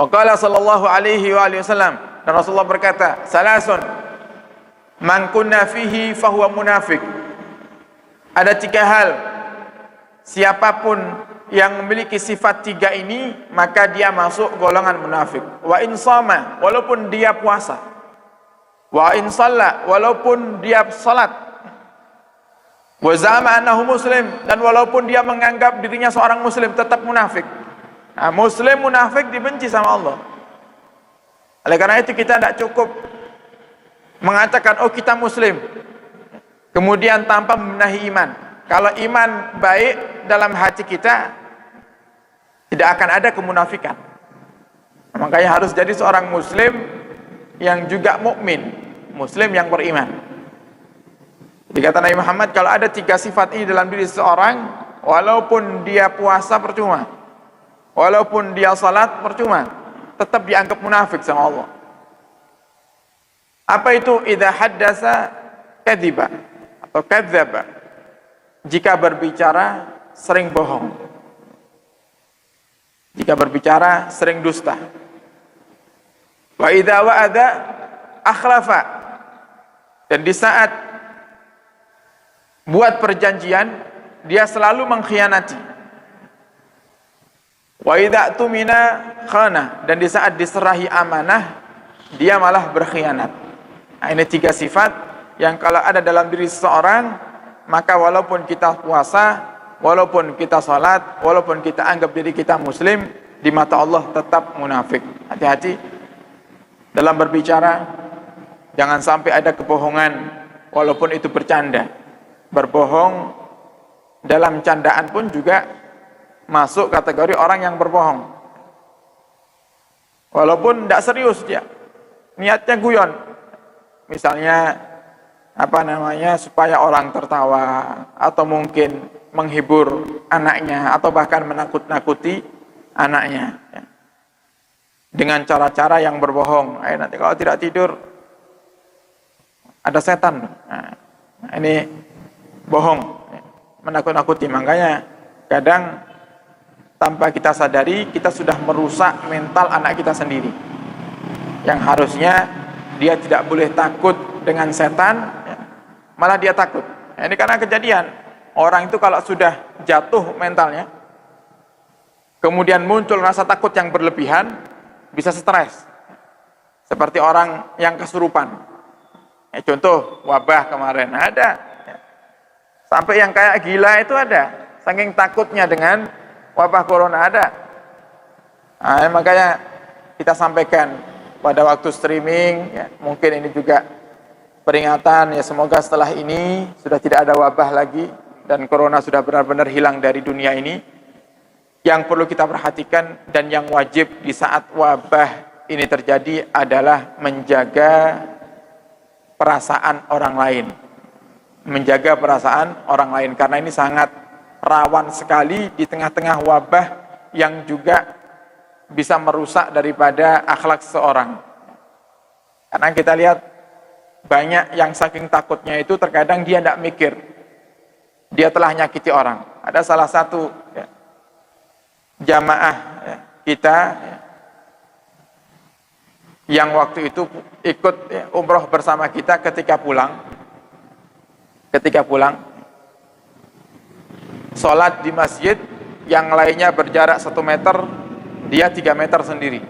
Waqala sallallahu alaihi wa alihi wasallam, dan Rasulullah berkata, salasun man kunna fihi fahuwa munafiq. Ada 3 hal, siapapun yang memiliki sifat 3 ini, maka dia masuk golongan munafik. Wa in shama, walaupun dia puasa. Wa in shalla, walaupun dia salat. Wa zama annahu muslim, dan walaupun dia menganggap dirinya seorang muslim, tetap munafik. Nah, muslim munafik dibenci sama Allah. Oleh karena itu kita tidak cukup mengatakan, oh kita muslim, kemudian tanpa membenahi iman. Kalau iman baik dalam hati kita, tidak akan ada kemunafikan. Makanya harus jadi seorang muslim yang juga mukmin, muslim yang beriman. Dikata Nabi Muhammad, kalau ada 3 sifat ini dalam diri seseorang, walaupun dia puasa percuma, walaupun dia salat percuma, tetap dianggap munafik sama Allah. Apa itu? Idza haddasa kadziba atau kadzdzaba. Jika berbicara sering bohong. Jika berbicara sering dusta. Wa idza wa'ada akhlafa. Dan di saat buat perjanjian, dia selalu mengkhianati. Wa idza tumina khana. Dan di saat diserahi amanah, dia malah berkhianat. Nah, ini 3 sifat yang kalau ada dalam diri seseorang, maka walaupun kita puasa, walaupun kita salat, walaupun kita anggap diri kita muslim, di mata Allah tetap munafik. Hati-hati dalam berbicara, jangan sampai ada kebohongan walaupun itu bercanda. Berbohong dalam candaan pun juga masuk kategori orang yang berbohong. Walaupun tidak serius dia, niatnya guyon. Misalnya supaya orang tertawa, atau mungkin menghibur anaknya, atau bahkan menakut-nakuti anaknya ya, dengan cara-cara yang berbohong. Nanti kalau tidak tidur ada setan. Nah, ini bohong, menakut-nakuti. Makanya kadang tanpa kita sadari, kita sudah merusak mental anak kita sendiri, yang harusnya dia tidak boleh takut dengan setan, malah dia takut. Ini karena kejadian. Orang itu kalau sudah jatuh mentalnya, kemudian muncul rasa takut yang berlebihan, bisa stres. Seperti orang yang kesurupan. Contoh wabah kemarin ada. Sampai yang kayak gila itu ada. Saking takutnya dengan wabah corona ada. Nah, makanya kita sampaikan pada waktu streaming, ya, mungkin ini juga peringatan, ya, semoga setelah ini sudah tidak ada wabah lagi dan corona sudah benar-benar hilang dari dunia ini. Yang perlu kita perhatikan dan yang wajib di saat wabah ini terjadi adalah menjaga perasaan orang lain. Menjaga perasaan orang lain, karena ini sangat rawan sekali di tengah-tengah wabah yang juga bisa merusak daripada akhlak seseorang. Karena kita lihat banyak yang saking takutnya itu terkadang dia tidak mikir dia telah nyakiti orang. Ada salah satu jamaah kita yang waktu itu ikut umroh bersama kita, ketika pulang sholat di masjid yang lainnya berjarak 1 meter, dia 3 meter sendiri,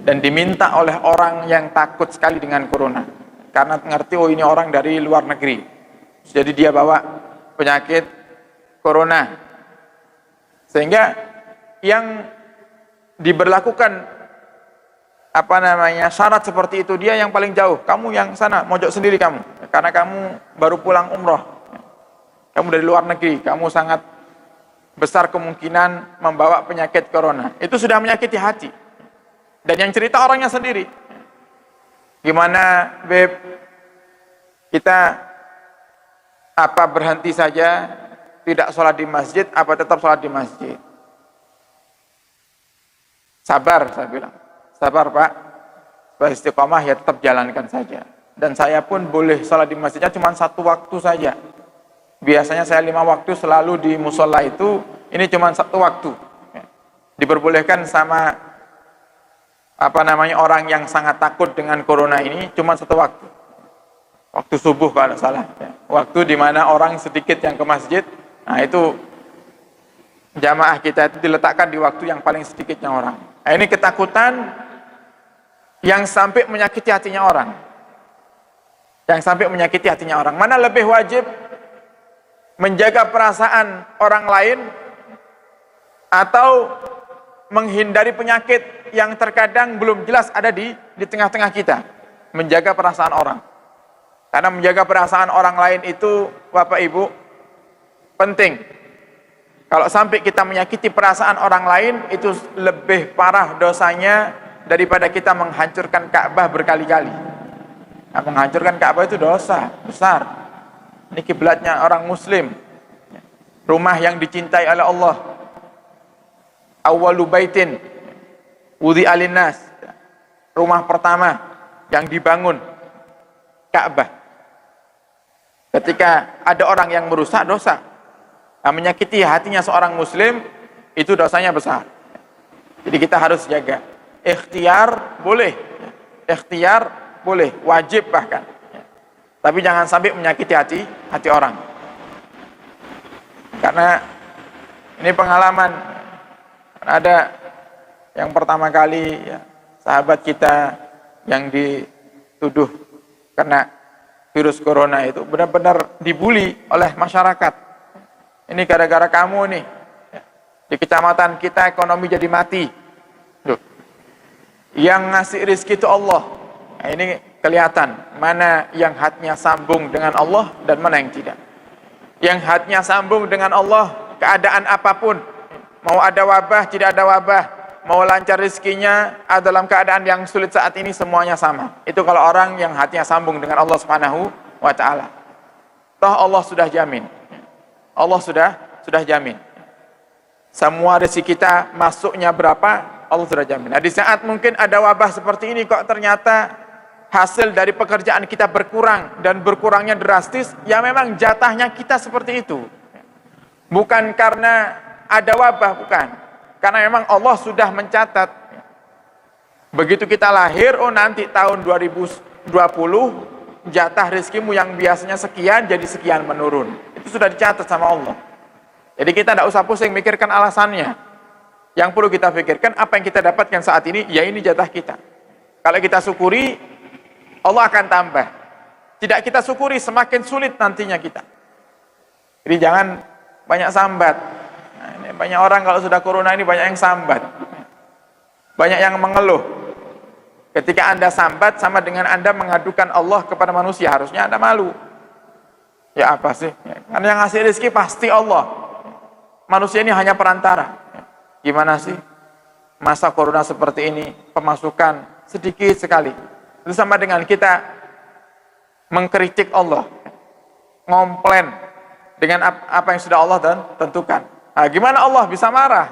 dan diminta oleh orang yang takut sekali dengan corona, karena ngerti oh ini orang dari luar negeri, jadi dia bawa penyakit corona, sehingga yang diberlakukan syarat seperti itu, dia yang paling jauh, kamu yang sana mojok sendiri kamu, karena kamu baru pulang umroh, kamu dari luar negeri, kamu sangat besar kemungkinan membawa penyakit corona. Itu sudah menyakiti hati. Dan yang cerita orangnya sendiri. Gimana, Beb? Kita apa berhenti saja, tidak sholat di masjid, apa tetap sholat di masjid? Sabar, saya bilang. Sabar, Pak. Supaya istiqomah, ya tetap jalankan saja. Dan saya pun boleh sholat di masjidnya cuma 1 waktu saja. Biasanya saya 5 waktu selalu di musola itu, ini cuma 1 waktu. Diperbolehkan sama orang yang sangat takut dengan corona ini cuma satu waktu subuh kalau tidak salah, waktu di mana orang sedikit yang ke masjid. Nah itu jamaah kita itu diletakkan di waktu yang paling sedikitnya orang. Nah, ini ketakutan yang sampai menyakiti hatinya orang, mana lebih wajib menjaga perasaan orang lain atau menghindari penyakit yang terkadang belum jelas ada di tengah-tengah kita? Menjaga perasaan orang. Karena menjaga perasaan orang lain itu, Bapak Ibu, penting. Kalau sampai kita menyakiti perasaan orang lain, itu lebih parah dosanya daripada kita menghancurkan Ka'bah berkali-kali. Nah, menghancurkan Ka'bah itu dosa besar. Ini kiblatnya orang Muslim, rumah yang dicintai oleh Allah. Awwalu baitin wudhi'a linnas, rumah pertama yang dibangun, Ka'bah. Ketika ada orang yang merusak, dosa. Nah, menyakiti hatinya seorang Muslim, itu dosanya besar. Jadi kita harus jaga. Ikhtiar boleh, wajib bahkan. Tapi jangan sampai menyakiti hati orang. Karena ini pengalaman. Ada yang pertama kali sahabat kita yang dituduh kena virus corona itu benar-benar dibully oleh masyarakat. Ini gara-gara kamu nih, di kecamatan kita ekonomi jadi mati. Loh, yang ngasih rezeki itu Allah. Nah, ini kelihatan mana yang hatinya sambung dengan Allah dan mana yang tidak. Yang hatinya sambung dengan Allah, keadaan apapun, mau ada wabah, tidak ada wabah, mau lancar rezekinya, dalam keadaan yang sulit saat ini, semuanya sama. Itu kalau orang yang hatinya sambung dengan Allah Subhanahu wa ta'ala. Toh Allah sudah jamin. Allah sudah jamin. Semua rezeki kita masuknya berapa, Allah sudah jamin. Nah, di saat mungkin ada wabah seperti ini, kok ternyata hasil dari pekerjaan kita berkurang, dan berkurangnya drastis, ya memang jatahnya kita seperti itu. Bukan karena ada wabah, bukan. Karena memang Allah sudah mencatat. Begitu kita lahir, oh nanti tahun 2020, jatah rezekimu yang biasanya sekian, jadi sekian, menurun. Itu sudah dicatat sama Allah. Jadi kita tidak usah pusing mikirkan alasannya. Yang perlu kita pikirkan, apa yang kita dapatkan saat ini, ya ini jatah kita. Kalau kita syukuri, Allah akan tambah. Tidak kita syukuri, semakin sulit nantinya kita. Jadi jangan banyak sambat. Nah, ini banyak orang kalau sudah corona ini banyak yang sambat, banyak yang mengeluh. Ketika Anda sambat, sama dengan Anda mengadukan Allah kepada manusia. Harusnya Anda malu. Ya apa sih? Karena yang ngasih rezeki pasti Allah. Manusia ini hanya perantara. Gimana sih? Masa corona seperti ini, pemasukan sedikit sekali. Itu sama dengan kita mengkritik Allah, ngomplain dengan apa yang sudah Allah tentukan. Nah, gimana Allah bisa marah?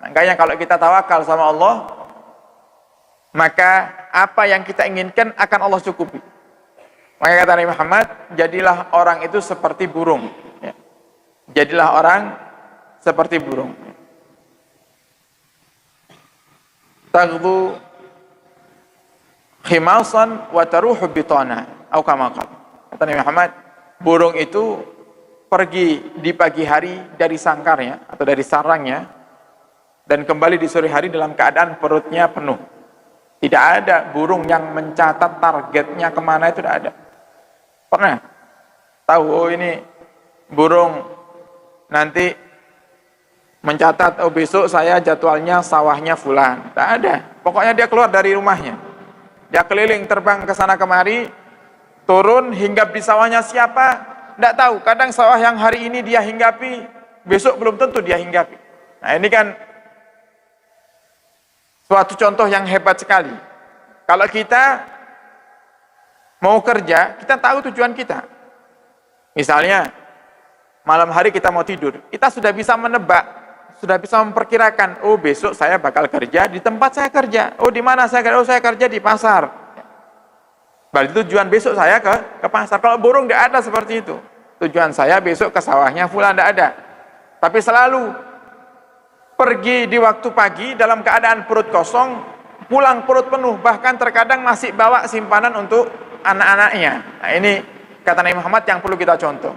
Makanya kalau kita tawakal sama Allah, maka apa yang kita inginkan akan Allah cukupi. Maka kata Nabi Muhammad, jadilah orang itu seperti burung. Jadilah orang seperti burung. Taghdu khimasan wa taruhu bitana, atau kama qala. Kata Nabi Muhammad, burung itu pergi di pagi hari dari sangkarnya atau dari sarangnya, dan kembali di sore hari dalam keadaan perutnya penuh. Tidak ada burung yang mencatat targetnya kemana, itu tidak ada. Pernah tahu, oh ini burung nanti mencatat, oh besok saya jadwalnya sawahnya fulan. Tidak ada. Pokoknya dia keluar dari rumahnya, dia keliling, terbang ke sana kemari, turun, hinggap di sawahnya siapa, tidak tahu. Kadang sawah yang hari ini dia hinggapi, besok belum tentu dia hinggapi. Nah, ini kan suatu contoh yang hebat sekali. Kalau kita mau kerja, kita tahu tujuan kita. Misalnya, malam hari kita mau tidur, kita sudah bisa menebak, sudah bisa memperkirakan, oh besok saya bakal kerja di tempat saya kerja. Oh di mana saya kerja? Oh saya kerja di pasar. Berarti tujuan besok saya ke pasar. Kalau burung tidak ada seperti itu. Tujuan saya besok ke sawahnya fulan, tidak ada. Tapi selalu pergi di waktu pagi dalam keadaan perut kosong, pulang perut penuh, bahkan terkadang masih bawa simpanan untuk anak-anaknya. Nah, ini kata Nabi Muhammad yang perlu kita contoh.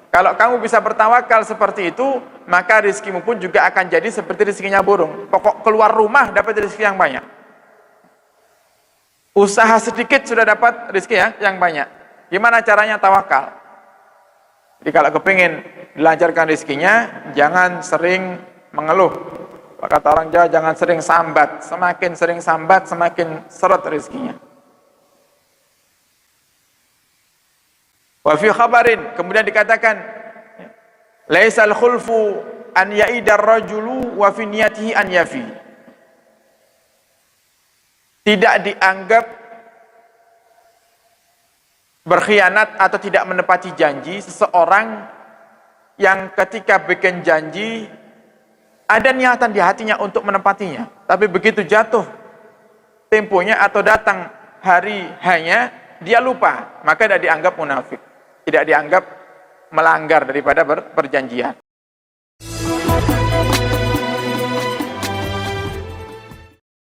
Kalau kamu bisa bertawakal seperti itu, maka rizkimu pun juga akan jadi seperti rizkinya burung. Pokok keluar rumah dapat rizki yang banyak. Usaha sedikit sudah dapat rizki yang banyak. Gimana caranya tawakal? Jadi kalau kepingin dilancarkan rizkinya, jangan sering mengeluh. Kata orang Jawa, jangan sering sambat. Semakin sering sambat, semakin seret rizkinya. Wa fi khabarin, kemudian dikatakan, laisal khulfu an ya'idar rajulu wa fi niyatihi an yafi. Tidak dianggap berkhianat atau tidak menepati janji seseorang yang ketika bikin janji ada niatan di hatinya untuk menepatinya, tapi begitu jatuh temponya atau datang hari hanya dia lupa, maka tidak dianggap munafik, tidak dianggap melanggar daripada perjanjian.